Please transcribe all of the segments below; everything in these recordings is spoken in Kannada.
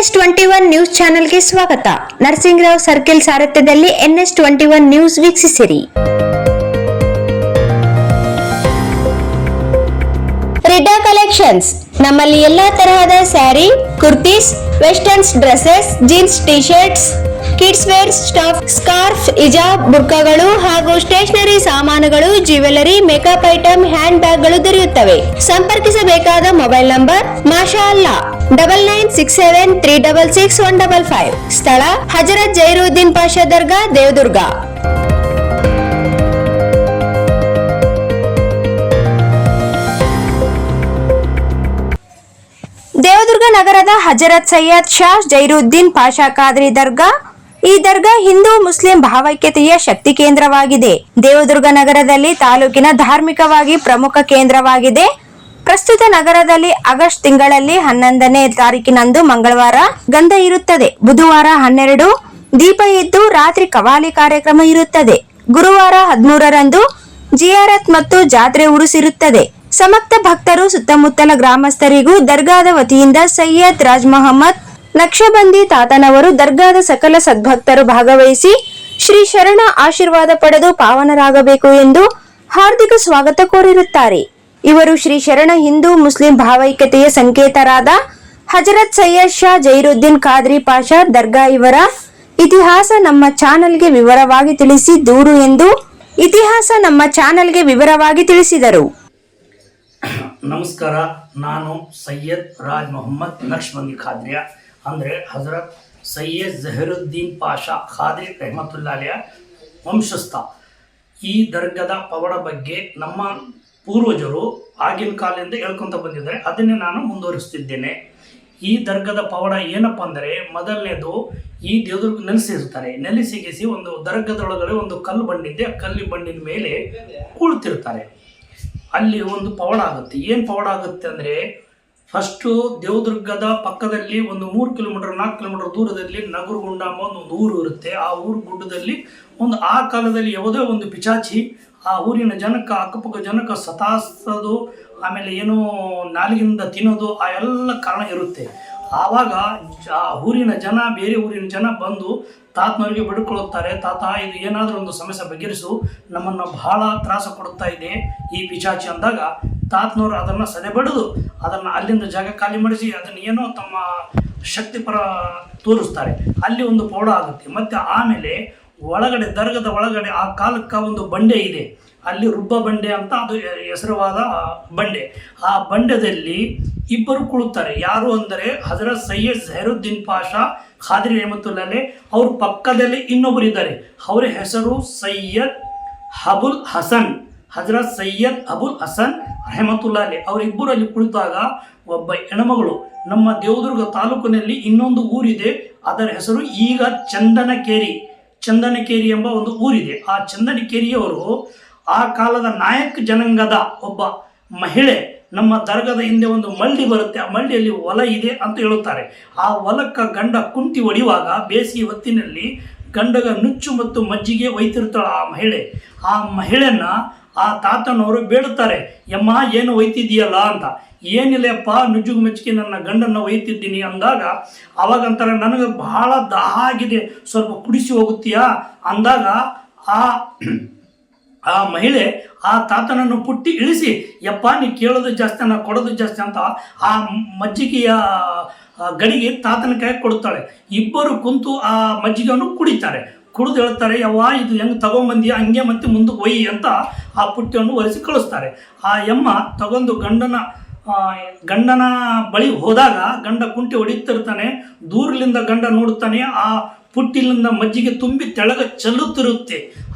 NS21 ನ್ಯೂಸ್ ಚಾನೆಲ್ಗೆ ಸ್ವಾಗತ. ನರಸಿಂಗರಾವ್ ಸರ್ಕಲ್ ಸಾರಥ್ಯದಲ್ಲಿ NS21 ನ್ಯೂಸ್ ವೀಕ್ಷಿಸಿರಿ. ರಿಡಾ ಕಲೆಕ್ಷನ್ಸ್ ನಮ್ಮಲ್ಲಿ ಎಲ್ಲಾ ತರಹದ sari, kurtis, westerns dresses, jeans T shirts, kids wear stuff, scarf, ಹಿಜಾಬ್, ಬುರ್ಕಾಗಳು ಹಾಗೂ ಸ್ಟೇಷನರಿ ಸಾಮಾನುಗಳು, ಜ್ಯುವೆಲರಿ, ಮೇಕಪ್ ಐಟಮ್, ಹ್ಯಾಂಡ್ ಬ್ಯಾಗ್ಗಳು ದೊರೆಯುತ್ತವೆ. ಸಂಪರ್ಕಿಸಬೇಕಾದ ಮೊಬೈಲ್ ನಂಬರ್ ಮಾಷಾ ಅಲ್ಲಾ 9967366155. ಸ್ಥಳ ಹಜರತ್ ಜೈರುದ್ದೀನ್ ಪಾಷಾ ದರ್ಗಾ, ದೇವದುರ್ಗ. ದೇವದುರ್ಗ ನಗರದ ಹಜರತ್ ಸೈಯದ್ ಶಾ ಜೈರುದ್ದೀನ್ ಪಾಷಾ ಖಾದ್ರಿ ದರ್ಗಾ. ಈ ದರ್ಗಾ ಹಿಂದೂ ಮುಸ್ಲಿಂ ಭಾವೈಕ್ಯತೆಯ ಶಕ್ತಿ ಕೇಂದ್ರವಾಗಿದೆ. ದೇವದುರ್ಗ ನಗರದಲ್ಲಿ ತಾಲೂಕಿನ ಧಾರ್ಮಿಕವಾಗಿ ಪ್ರಮುಖ ಕೇಂದ್ರವಾಗಿದೆ. ಪ್ರಸ್ತುತ ನಗರದಲ್ಲಿ ಆಗಸ್ಟ್ ತಿಂಗಳಲ್ಲಿ 11ನೇ ತಾರೀಕಿನಂದು ಮಂಗಳವಾರ ಗಂಧ ಇರುತ್ತದೆ. ಬುಧವಾರ 12 ದೀಪ ಇದ್ದು ರಾತ್ರಿ ಕವಾಲಿ ಕಾರ್ಯಕ್ರಮ ಇರುತ್ತದೆ. ಗುರುವಾರ 13ರಂದು ಜಿಯಾರತ್ ಮತ್ತು ಜಾತ್ರೆ ಉರುಸಿರುತ್ತದೆ. ಸಮಸ್ತ ಭಕ್ತರು ಸುತ್ತಮುತ್ತಲ ಗ್ರಾಮಸ್ಥರಿಗೂ ದರ್ಗಾದ ವತಿಯಿಂದ ಸೈಯದ್ ರಾಜ್ ಮೊಹಮ್ಮದ್ ನಕ್ಷಬಂದಿ ತಾತನವರು ದರ್ಗಾದ ಸಕಲ ಸದ್ಭಕ್ತರು ಭಾಗವಹಿಸಿ ಶ್ರೀ ಶರಣ ಆಶೀರ್ವಾದ ಪಡೆದು ಪಾವನರಾಗಬೇಕು ಎಂದು ಹಾರ್ದಿಕ ಸ್ವಾಗತ ಕೋರಿರುತ್ತಾರೆ. ಇವರು ಶ್ರೀ ಶರಣ ಹಿಂದೂ ಮುಸ್ಲಿಂ ಭಾವೈಕ್ಯತೆಯ ಸಂಕೇತರಾದ ಹಜರತ್ ಸೈಯದ್ ಶಾ ಜೈರುದ್ದೀನ್ ಖಾದ್ರಿ ಪಾಷಾ ದರ್ಗಾ. ಇವರ ಇತಿಹಾಸ ನಮ್ಮ ಚಾನೆಲ್ಗೆ ವಿವರವಾಗಿ ತಿಳಿಸಿ ದೂರು ಎಂದು ವಿವರವಾಗಿ ತಿಳಿಸಿದರು. ನಮಸ್ಕಾರ, ನಾನು ಸೈಯದ್ ರಾಜ್ ಮೊಹಮ್ಮದ್ ನಕ್ಷಬಂದಿ ಖಾದ್ರಿಯ ಅಂದರೆ ಹಜರತ್ ಸೈಯದ್ ಜಹೀರುದ್ದೀನ್ ಪಾಷಾ ಖಾದ್ರಿ ರಹಮತುಲ್ಲಾ ಅಲಿಯ ವಂಶಸ್ಥ. ಈ ದರ್ಗದ ಪವಾಡ ಬಗ್ಗೆ ನಮ್ಮ ಪೂರ್ವಜರು ಆಗಿನ ಕಾಲದಿಂದ ಹೇಳ್ಕೊಂತ ಬಂದಿದ್ದಾರೆ, ಅದನ್ನೇ ನಾನು ಮುಂದುವರಿಸ್ತಿದ್ದೇನೆ. ಈ ದರ್ಗದ ಪವಾಡ ಏನಪ್ಪ ಅಂದರೆ, ಮೊದಲನೇದು ಈ ದೇವದುರ್ಗ ನೆಲೆಸಿರ್ತಾರೆ. ನೆಲೆಸಿಗಿಸಿ ಒಂದು ದರ್ಗದೊಳಗಡೆ ಒಂದು ಕಲ್ಲು ಬಂಡಿದೆ. ಆ ಕಲ್ಲು ಬಂಡಿನ ಮೇಲೆ ಕುಳಿತಿರ್ತಾರೆ. ಅಲ್ಲಿ ಒಂದು ಪವಾಡ ಆಗುತ್ತೆ. ಏನು ಪವಾಡ ಆಗುತ್ತೆ ಅಂದರೆ, ಫಸ್ಟು ದೇವದುರ್ಗದ ಪಕ್ಕದಲ್ಲಿ ಒಂದು 3 ಕಿಲೋಮೀಟರ್ 4 ಕಿಲೋಮೀಟರ್ ದೂರದಲ್ಲಿ ನಗರಗುಂಡ ಎಂಬ ಒಂದು ಊರು ಇರುತ್ತೆ. ಆ ಊರು ಗುಡ್ಡದಲ್ಲಿ ಆ ಕಾಲದಲ್ಲಿ ಯಾವುದೇ ಒಂದು ಪಿಚಾಚಿ ಆ ಊರಿನ ಜನಕ್ಕೆ, ಅಕ್ಕಪಕ್ಕ ಜನಕ್ಕೆ ಸತಾಸೋದು, ಆಮೇಲೆ ಏನೋ ನಾಲಿಗೆಯಿಂದ ತಿನ್ನೋದು, ಆ ಎಲ್ಲ ಕಾರಣ ಇರುತ್ತೆ. ಆವಾಗ ಆ ಊರಿನ ಜನ, ಬೇರೆ ಊರಿನ ಜನ ಬಂದು ತಾತನವರಿಗೆ ಬಿಡ್ಕೊಳ್ಳುತ್ತಾರೆ. ತಾತ, ಇದು ಏನಾದರೂ ಒಂದು ಸಮಸ್ಯೆ ಬಗೆಹರಿಸು, ನಮ್ಮನ್ನು ಬಹಳ ತ್ರಾಸ ಕೊಡುತ್ತಾ ಇದೆ ಈ ಪಿಚಾಚಿ ಅಂದಾಗ ತಾತನವರು ಅದನ್ನು ಸದೆಬಡಿದು ಅದನ್ನು ಅಲ್ಲಿಂದ ಜಾಗ ಖಾಲಿ ಮಾಡಿಸಿ ಅದನ್ನು ಏನೋ ತಮ್ಮ ಶಕ್ತಿಪರ ತೋರಿಸ್ತಾರೆ. ಅಲ್ಲಿ ಒಂದು ಪೌಡ ಆಗುತ್ತೆ. ಮತ್ತು ಆಮೇಲೆ ಒಳಗಡೆ, ದರ್ಗದ ಒಳಗಡೆ ಆ ಕಾಲಕ್ಕೆ ಒಂದು ಬಂಡೆ ಇದೆ. ಅಲ್ಲಿ ರುಬ್ಬ ಬಂಡೆ ಅಂತ ಅದು ಹೆಸರುವಾದ ಬಂಡೆ. ಆ ಬಂಡೆದಲ್ಲಿ ಇಬ್ಬರು ಕುಳಿತಾರೆ. ಯಾರು ಅಂದರೆ ಹಜರತ್ ಸೈಯದ್ ಜಹೀರುದ್ದೀನ್ ಪಾಷಾ ಖಾದ್ರಿ ರಹಮತುಲ್ಲಾ ಅಲೈಹಿ. ಅವ್ರ ಪಕ್ಕದಲ್ಲಿ ಇನ್ನೊಬ್ಬರು ಇದ್ದಾರೆ. ಅವರ ಹೆಸರು ಸೈಯದ್ ಅಬುಲ್ ಹಸನ್, ಹಜರತ್ ಸೈಯದ್ ಅಬುಲ್ ಹಸನ್ ರಹಮತುಲ್ಲಾ ಅಲೈಹಿ. ಅವರಿಬ್ಬರು ಅಲ್ಲಿ ಕುಳಿತಾಗ ಒಬ್ಬ ಹೆಣ್ಮಗಳು, ನಮ್ಮ ದೇವದುರ್ಗ ತಾಲೂಕಿನಲ್ಲಿ ಇನ್ನೊಂದು ಊರಿದೆ, ಅದರ ಹೆಸರು ಈಗ ಚಂದನಕೇರಿ ಎಂಬ ಒಂದು ಊರಿದೆ. ಆ ಚಂದನಕೇರಿಯವರು ಆ ಕಾಲದ ನಾಯಕ್ ಜನಾಂಗದ ಒಬ್ಬ ಮಹಿಳೆ. ನಮ್ಮ ದರ್ಗದ ಹಿಂದೆ ಒಂದು ಮಳ್ಳಿ ಬರುತ್ತೆ, ಆ ಮಳ್ಳಿಯಲ್ಲಿ ಹೊಲ ಇದೆ ಅಂತ ಹೇಳುತ್ತಾರೆ. ಆ ಹೊಲಕ್ಕೆ ಗಂಡ ಕುಂಟಿ ಹೊಡೆಯುವಾಗ ಬೇಸಿಗೆ ಹೊತ್ತಿನಲ್ಲಿ ಗಂಡಗ ನುಚ್ಚು ಮತ್ತು ಮಜ್ಜಿಗೆ ಒಯ್ತಿರ್ತಾಳೆ ಆ ಮಹಿಳೆ. ಆ ಮಹಿಳೆಯನ್ನ ಆ ತಾತನವರು ಬೇಡುತ್ತಾರೆ, ಯಮ್ಮ ಏನು ಒಯ್ತಿದ್ದೀಯಲ್ಲ ಅಂತ. ಏನಿಲ್ಲಪ್ಪ, ನುಜ್ಜುಗು ಮೆಚ್ಚಿಗೆ ನನ್ನ ಗಂಡನ್ನು ಒಯ್ತಿದ್ದೀನಿ ಅಂದಾಗ ಅವಾಗಂತಾರೆ, ನನಗೆ ಬಹಳ ದಾಹ ಆಗಿದೆ, ಸ್ವಲ್ಪ ಕುಡಿಸಿ ಹೋಗುತ್ತೀಯಾ ಅಂದಾಗ ಆ ಮಹಿಳೆ ಆ ತಾತನನ್ನು ಪುಟ್ಟಿ ಇಳಿಸಿ, ಯಪ್ಪ ನೀ ಕೇಳೋದು ಜಾಸ್ತಿ, ನಾ ಕೊಡೋದು ಜಾಸ್ತಿ ಅಂತ ಆ ಮಜ್ಜಿಗೆಯ ಗಡಿಗೆ ತಾತನ ಕೈ ಕೊಡುತ್ತಾಳೆ. ಇಬ್ಬರು ಕುಂತು ಆ ಮಜ್ಜಿಗೆಯನ್ನು ಕುಡಿತಾರೆ. ಕುಡಿದು ಹೇಳ್ತಾರೆ, ಯವ್ವ ಇದು ಹೆಂಗೆ ತಗೊಂಬಂದಿಯ, ಹಂಗೆ ಮತ್ತೆ ಮುಂದಕ್ಕೆ ಒಯ್ಯಿ ಅಂತ ಆ ಪುಟ್ಟಿಯನ್ನು ಒರೆಸಿ ಕಳಿಸ್ತಾರೆ. ಆ ಯಮ್ಮ ತಗೊಂಡು ಗಂಡನ ಬಳಿ ಹೋದಾಗ ಗಂಡ ಕುಂಟಿ ಹೊಡಿತಿರ್ತಾನೆ. ದೂರಲಿಂದ ಗಂಡ ನೋಡುತ್ತಾನೆ, ಆ ಪುಟ್ಟಿಲಿಂದ ಮಜ್ಜಿಗೆ ತುಂಬಿ ತೆಳಗ ಚೆಲ್ಲುತ್ತಿರುತ್ತೆ.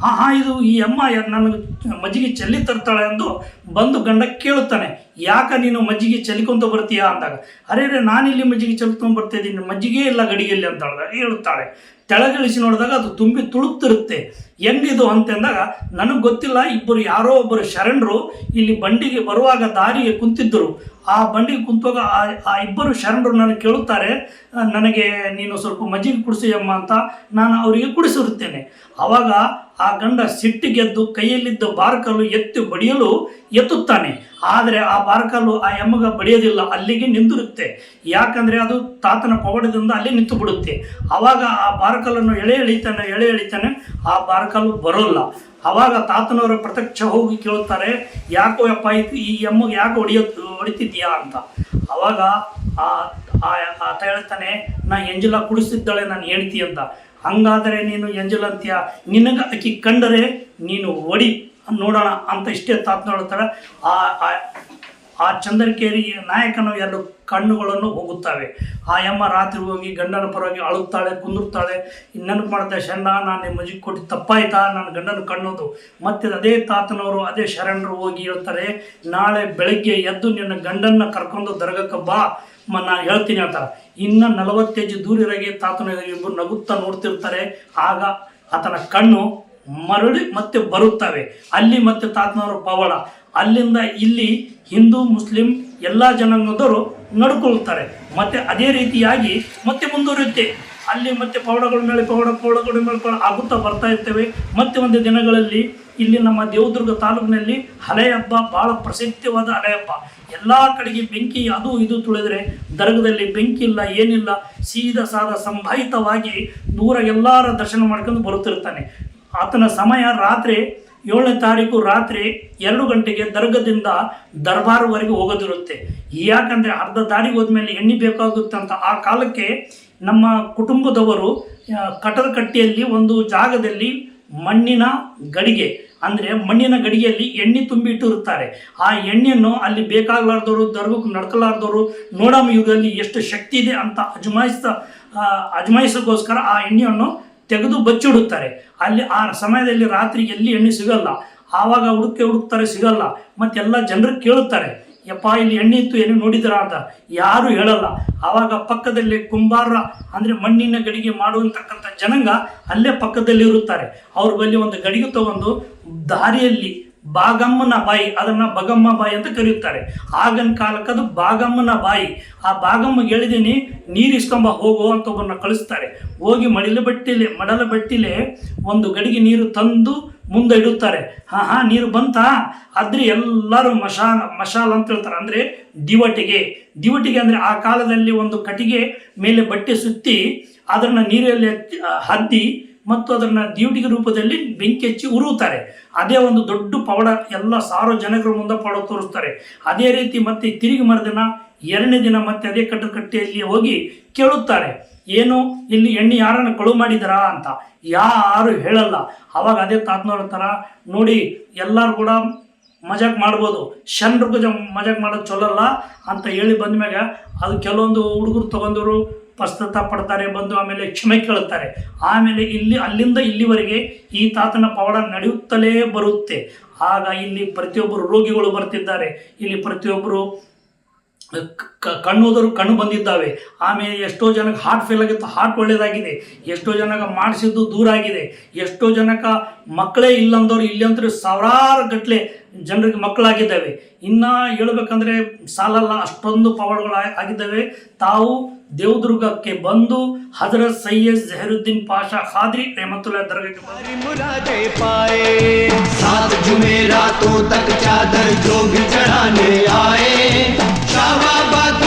ಇದು ಈ ಅಮ್ಮ ನನಗೆ ಮಜ್ಜಿಗೆ ಚೆಲ್ಲಿ ತರ್ತಾಳೆ ಎಂದು ಬಂದು ಗಂಡ ಕೇಳುತ್ತಾನೆ, ಯಾಕ ನೀನು ಮಜ್ಜಿಗೆ ಚೆಲ್ಲಿಕೊಂತ ಬರ್ತೀಯಾ ಅಂದಾಗ, ಅರೆ ನಾನಿಲ್ಲಿ ಮಜ್ಜಿಗೆ ಚೆಲ್ಕೊಂಡು ಬರ್ತಿದ್ದೀನಿ, ಮಜ್ಜಿಗೆ ಇಲ್ಲ ಗಡಿಗೆಯಲ್ಲಿ ಅಂತ ಹೇಳುತ್ತಾಳೆ. ತೆಳಗಿಳಿಸಿ ನೋಡಿದಾಗ ಅದು ತುಂಬಿ ತುಳುಕ್ತಿರುತ್ತೆ. ಹೆಂಗಿದು ಅಂತಂದಾಗ, ನನಗೆ ಗೊತ್ತಿಲ್ಲ, ಯಾರೋ ಒಬ್ಬರು ಶರಣರು ಇಲ್ಲಿ ಬಂಡಿಗೆ ಬರುವಾಗ ದಾರಿಗೆ ಕುಂತಿದ್ದರು. ಆ ಬಂಡಿಗೆ ಕುಂತಾಗ ಆ ಇಬ್ಬರು ಶರಣರು ನನಗೆ ಕೇಳುತ್ತಾರೆ, ನನಗೆ ನೀನು ಸ್ವಲ್ಪ ಮಜ್ಜಿಗೆ ಕುಡಿಸಿ ಅಮ್ಮ ಅಂತ. ನಾನು ಅವರಿಗೆ ಕುಡಿಸಿರುತ್ತೇನೆ. ಆವಾಗ ಆ ಗಂಡ ಸಿಟ್ಟಿಗೆದ್ದು ಕೈಯಲ್ಲಿದ್ದ ಬಾರಕಲ್ಲು ಎತ್ತಿ ಬಡಿಯಲು ಎತ್ತುತ್ತಾನೆ. ಆದರೆ ಆ ಬಾರಕಲ್ಲು ಆ ಎಮ್ಮಗ ಬಡಿಯೋದಿಲ್ಲ, ಅಲ್ಲಿಗೆ ನಿಂತಿರುತ್ತೆ. ಯಾಕಂದರೆ ಅದು ತಾತನ ಪವಾಡದಿಂದ ಅಲ್ಲಿ ನಿಂತು ಬಿಡುತ್ತೆ. ಆವಾಗ ಆ ಬಾರಕಲ್ಲನ್ನು ಎಳೆ ಎಳಿತಾನೆ, ಆ ಬಾರಕಲ್ಲು ಬರೋಲ್ಲ. ಆವಾಗ ತಾತನವರ ಪ್ರತ್ಯಕ್ಷ ಹೋಗಿ ಕೇಳುತ್ತಾರೆ, ಯಾಕೋ ಅಪ್ಪ ಈ ಎಮ್ಮಗೆ ಯಾಕೆ ಹೊಡಿತಿದ್ಯಾ ಅಂತ. ಆವಾಗ ಆತ ಹೇಳ್ತಾನೆ, ನಾ ಎಂಜಲ ಕುಡಿಸಿದ್ದಾಳೆ ನಾನು ಹೆಂಡ್ತಿ ಅಂತ. ಹಂಗಾದರೆ ನೀನು ಎಂಜಲ ಅಂತೀಯ, ನಿನಗೆ ಆಕಿ ಕಂಡರೆ ನೀನು ಒಡಿ ನೋಡೋಣ ಅಂತ ಇಷ್ಟೇ ತಾತನ ಹೇಳ್ತಾರೆ. ಆ ಚಂದ್ರಕೇರಿ ನಾಯಕನ ಎರಡು ಕಣ್ಣುಗಳನ್ನು ಹೋಗುತ್ತವೆ. ಆ ಯಮ್ಮ ರಾತ್ರಿ ಹೋಗಿ ಗಂಡನ ಪರವಾಗಿ ಅಳುತ್ತಾಳೆ, ಕುಂದಿರ್ತಾಳೆ, ನೆನಪು ಮಾಡ್ತಾಳೆ, ಶರಣ ನಾನು ನಿಮ್ಮ ಮಜ್ಜಿಗೆ ಕೊಟ್ಟು ತಪ್ಪಾಯ್ತಾ, ನನ್ನ ಗಂಡನ ಕಣ್ಣೋದು. ಮತ್ತು ಅದೇ ತಾತನವರು ಅದೇ ಶರಣರು ಹೋಗಿ ಹೇಳ್ತಾರೆ, ನಾಳೆ ಬೆಳಗ್ಗೆ ಎದ್ದು ನಿನ್ನ ಗಂಡನ್ನ ಕರ್ಕೊಂಡು ದರ್ಗಕ್ಕೆ ಬಾ, ನಾನು ಹೇಳ್ತೀನಿ ಅಂತಾರೆ. ಇನ್ನು 40 ಹೆಜ್ಜೆ ದೂರಿರಾಗೆ ತಾತನ ಇಬ್ಬರು ನಗುತ್ತಾ ನೋಡ್ತಿರ್ತಾರೆ. ಆಗ ಆತನ ಕಣ್ಣು ಮರಳಿ ಮತ್ತೆ ಬರುತ್ತವೆ. ಅಲ್ಲಿ ಮತ್ತೆ ತಾತನವರ ಪವಾಡ. ಅಲ್ಲಿಂದ ಇಲ್ಲಿ ಹಿಂದೂ ಮುಸ್ಲಿಂ ಎಲ್ಲ ಜನಾಂಗದವರು ನಡ್ಕೊಳ್ತಾರೆ. ಮತ್ತು ಅದೇ ರೀತಿಯಾಗಿ ಮತ್ತೆ ಮುಂದುವರಿಯುತ್ತೆ. ಅಲ್ಲಿ ಮತ್ತೆ ಪವಾಡಗಳ ಮೇಲೆ ಪವಾಡಗಳ ಮೇಲೆ ಆಗುತ್ತಾ ಬರ್ತಾ ಇರ್ತೇವೆ. ಮತ್ತೆ ಒಂದು ದಿನಗಳಲ್ಲಿ ಇಲ್ಲಿ ನಮ್ಮ ದೇವದುರ್ಗ ತಾಲೂಕಿನಲ್ಲಿ ಹಳೆ ಹಬ್ಬ, ಭಾಳ ಪ್ರಸಿದ್ಧವಾದ ಹಳೆ ಹಬ್ಬ. ಎಲ್ಲ ಕಡೆಗೆ ಬೆಂಕಿ ಅದು ಇದು ತುಳಿದ್ರೆ ದರ್ಗದಲ್ಲಿ ಬೆಂಕಿ ಇಲ್ಲ, ಏನಿಲ್ಲ, ಸೀದಾ ಸಾದಾ ಸಂಭಾಯಿತವಾಗಿ ದೂರ ಎಲ್ಲರ ದರ್ಶನ ಮಾಡ್ಕೊಂಡು ಬರುತ್ತಿರ್ತಾನೆ. ಆತನ ಸಮಯ ರಾತ್ರಿ 7ನೇ ತಾರೀಕು ರಾತ್ರಿ 2 ಗಂಟೆಗೆ ದರ್ಗದಿಂದ ದರ್ಬಾರ್ವರೆಗೆ ಹೋಗೋದಿರುತ್ತೆ. ಯಾಕಂದರೆ ಅರ್ಧ ದಾರಿಗೆ ಹೋದ್ಮೇಲೆ ಎಣ್ಣೆ ಬೇಕಾಗುತ್ತೆ ಅಂತ. ಆ ಕಾಲಕ್ಕೆ ನಮ್ಮ ಕುಟುಂಬದವರು ಕಟರ್ಕಟ್ಟಿಯಲ್ಲಿ ಒಂದು ಜಾಗದಲ್ಲಿ ಮಣ್ಣಿನ ಗಡಿಗೆ, ಅಂದರೆ ಮಣ್ಣಿನ ಗಡಿಗೆಯಲ್ಲಿ ಎಣ್ಣೆ ತುಂಬಿಟ್ಟಿರುತ್ತಾರೆ. ಆ ಎಣ್ಣೆಯನ್ನು ಅಲ್ಲಿ ಬೇಕಾಗಲಾರ್ದವರು, ದರ್ಗಕ್ಕೆ ನಡ್ಕಲಾರ್ದವರು ನೋಡಮ್ಮ ಇವರಲ್ಲಿ ಎಷ್ಟು ಶಕ್ತಿ ಇದೆ ಅಂತ ಅಜಮಾಯಿಸೋಕ್ಕೋಸ್ಕರ ಆ ಎಣ್ಣೆಯನ್ನು ತೆಗೆದು ಬಚ್ಚಿಡುತ್ತಾರೆ. ಅಲ್ಲಿ ಆ ಸಮಯದಲ್ಲಿ ರಾತ್ರಿ ಎಲ್ಲಿ ಎಣ್ಣೆ ಸಿಗಲ್ಲ. ಆವಾಗ ಹುಡುಕ್ತಾರೆ, ಸಿಗಲ್ಲ. ಮತ್ತೆಲ್ಲ ಜನರು ಕೇಳುತ್ತಾರೆ, ಯಪ್ಪ ಇಲ್ಲಿ ಎಣ್ಣೆ ಇತ್ತು, ಏನು ನೋಡಿದಿರಾ ಅಂತ. ಯಾರು ಹೇಳಲ್ಲ. ಆವಾಗ ಪಕ್ಕದಲ್ಲಿ ಕುಂಬಾರ ಅಂದರೆ ಮಣ್ಣಿನ ಗಡಿಗೆ ಮಾಡುವಂತಕ್ಕಂಥ ಜನಾಂಗ ಅಲ್ಲೇ ಪಕ್ಕದಲ್ಲಿ ಇರುತ್ತಾರೆ. ಅವ್ರ ಬಳಿ ಒಂದು ಗಡಿಗೆ ತಗೊಂಡು ದಾರಿಯಲ್ಲಿ ಬಾಗಮ್ಮನ ಬಾಯಿ, ಅದನ್ನು ಬಗಮ್ಮ ಬಾಯಿ ಅಂತ ಕರೆಯುತ್ತಾರೆ. ಆಗಿನ ಕಾಲಕ್ಕೆ ಅದು ಬಾಗಮ್ಮನ ಬಾಯಿ. ಆ ಬಾಗಮ್ಮಗೆ ಹೇಳಿದ್ದೀನಿ, ನೀರು ಇಸ್ಕೊಂಬ ಹೋಗು ಅಂತ ಒಬ್ಬರನ್ನ ಕಳಿಸ್ತಾರೆ. ಹೋಗಿ ಮಡಲ ಬಟ್ಟಿಲೆ ಒಂದು ಗಡಿಗೆ ನೀರು ತಂದು ಮುಂದೆ ಇಡುತ್ತಾರೆ. ನೀರು ಬಂತಾ ಆದ್ರೆ ಎಲ್ಲರೂ ಮಶಾಲ್ ಅಂತ ಹೇಳ್ತಾರೆ, ಅಂದರೆ ದಿವಟಿಗೆ ಅಂದರೆ ಆ ಕಾಲದಲ್ಲಿ ಒಂದು ಕಟ್ಟಿಗೆ ಮೇಲೆ ಬಟ್ಟೆ ಸುತ್ತಿ ಅದನ್ನು ನೀರಲ್ಲಿ ಹದ್ದಿ ಮತ್ತು ಅದನ್ನು ದಿವಟಿಗೆ ರೂಪದಲ್ಲಿ ಬೆಂಕಿ ಹಚ್ಚಿ ಉರುತ್ತಾರೆ. ಅದೇ ಒಂದು ದೊಡ್ಡ ಪವಾಡ. ಎಲ್ಲ ಸಾರ್ವಜನಿಕರ ಮುಂದೆ ಪವಾಡ ತೋರಿಸ್ತಾರೆ. ಅದೇ ರೀತಿ ಮತ್ತೆ ತಿರುಗಿ ಮರುದಿನ 2ನೇ ದಿನ ಮತ್ತೆ ಅದೇ ಕಟ್ಟೆಯಲ್ಲಿ ಹೋಗಿ ಕೇಳುತ್ತಾರೆ, ಏನು ಇಲ್ಲಿ ಎಣ್ಣೆ ಯಾರನ್ನು ಕಳುವು ಮಾಡಿದಾರಾ ಅಂತ. ಯಾರು ಹೇಳಲ್ಲ. ಆವಾಗ ಅದೇ ತಾತನವ್ರ ಥರ ನೋಡಿ, ಎಲ್ಲರೂ ಕೂಡ ಮಜಾಕ್ ಮಾಡ್ಬೋದು, ಶರಣರಿಗೂ ಮಜಾಕ್ ಮಾಡೋದು ಚೊಲ್ಲಲ್ಲ ಅಂತ ಹೇಳಿ ಬಂದ್ಮ್ಯಾಗ ಅದು ಕೆಲವೊಂದು ಹುಡುಗರು ತಗೊಂಡವರು ಪಶ್ಚಾತ್ತಾಪ ಪಡ್ತಾರೆ, ಬಂದು ಆಮೇಲೆ ಕ್ಷಮೆ ಕೇಳುತ್ತಾರೆ. ಆಮೇಲೆ ಅಲ್ಲಿಂದ ಇಲ್ಲಿವರೆಗೆ ಈ ತಾತನ ಪವಾಡ ನಡೆಯುತ್ತಲೇ ಬರುತ್ತೆ. ಆಗ ಇಲ್ಲಿ ಪ್ರತಿಯೊಬ್ಬರು ರೋಗಿಗಳು ಬರ್ತಿದ್ದಾರೆ, ಇಲ್ಲಿ ಪ್ರತಿಯೊಬ್ಬರು ಕಣ್ಣೋದರು ಕಣ್ಣು ಬಂದಿದ್ದಾವೆ. ಆಮೇಲೆ ಎಷ್ಟೋ ಜನಕ್ಕೆ ಹಾರ್ಟ್ ಫೇಲ್ ಆಗಿತ್ತು, ಹಾರ್ಟ್ ಒಳ್ಳೆಯದಾಗಿದೆ. ಎಷ್ಟೋ ಜನಕ್ಕೆ ಮಾಡಿಸಿದ್ದು ದೂರ ಆಗಿದೆ. ಎಷ್ಟೋ ಜನಕ್ಕೆ ಮಕ್ಕಳೇ ಇಲ್ಲಂದವರು ಇಲ್ಲಂತೂ ಸಾವಿರಾರು ಗಟ್ಟಲೆ ಜನರಿಗೆ ಮಕ್ಕಳಾಗಿದ್ದಾವೆ. ಇನ್ನು ಹೇಳ್ಬೇಕಂದ್ರೆ ಸಾಲಲ್ಲ, ಅಷ್ಟೊಂದು ಪವಾಡಗಳು ಆಗಿದ್ದಾವೆ. ತಾವು ದೇವದುರ್ಗಕ್ಕೆ ಬಂದು ಹಜರತ್ ಸೈಯದ್ ಜಹೀರುದ್ದೀನ್ ಪಾಷಾ ಖಾದ್ರಿ रहमतुल्लाह दरगाह के